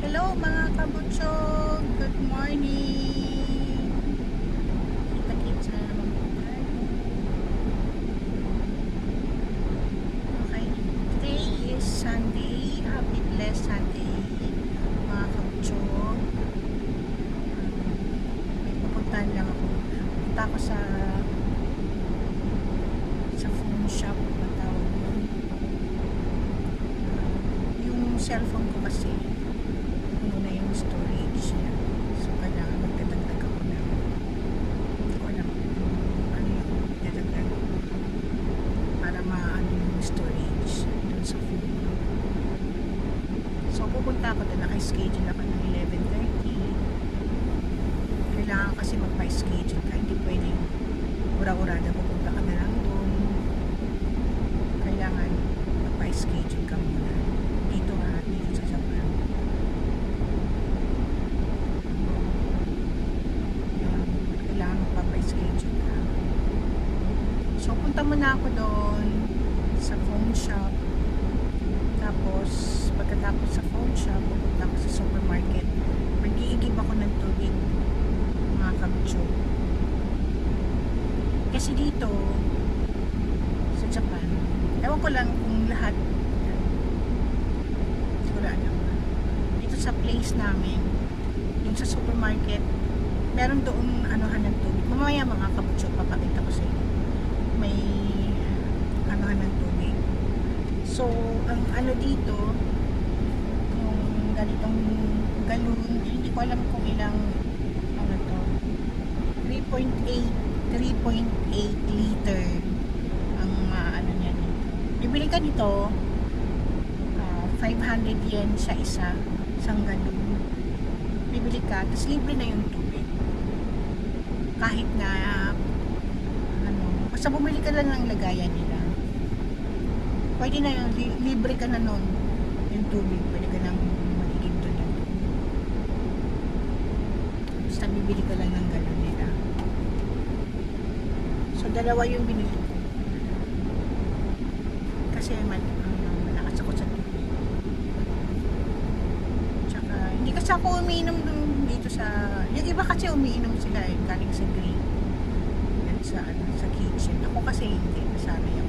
Hello mga kabutsog! Good morning! Kita-kits na naman po tayo. Okay, today is Sunday. Happy blessed Sunday mga kabutsog. May pupuntahan lang ako. Punta ako sa phone shop na tawag yun. Yung cellphone ko kasi muna yung storage niya. So, kailangan magdadagdag ako na hindi ko alam ano yung dadagdag para maano yung storage dun sa phone. So, pupunta ako doon. Naka-schedule ako ng 11:30. Kailangan kasi magpa-schedule ka. Hindi pwedeng ura-urada pupunta ka na lang doon. Kailangan magpa-schedule ka muna. Dito sa Japan. Kailangan magpapa-schedule ka. So, punta muna ako doon sa phone shop. Tapos, pagkatapos sa phone shop, pupunta ako sa supermarket. Mag-iigib ako ng tubig, mga kabutsyo. Kasi dito, sa Japan, ewan ko lang kung lahat, siguro alam. Dito sa place namin, yung sa supermarket, meron doon anuhan ng tubig. Mamaya mga kabutsyo, papakita ko sa inyo. May anuhan ng tubig. So, ang ano dito, yung ganitong galon, hindi ko alam kung ilang, ano to, 3.8 liter ang ano niya dito. Bibili ka nito, 500 yen sa isang galon. Bibili ka, tapos libre na yung tubig. Kahit na ano, basta bumili ka lang ng lagayan nila. Pwede na yun, libre ka na nun yung tubig. Pwede ka nang magiging doon yung tubig. Basta bibili ka lang ng galon nila. So, dalawa yung binili ko. Kasi malakas ako sa tubig. Tsaka, hindi kasi ako umiinom dito sa... Yung iba kasi umiinom sila galing sa green. Yan sa kitchen. Ako kasi hindi. Nasanay ako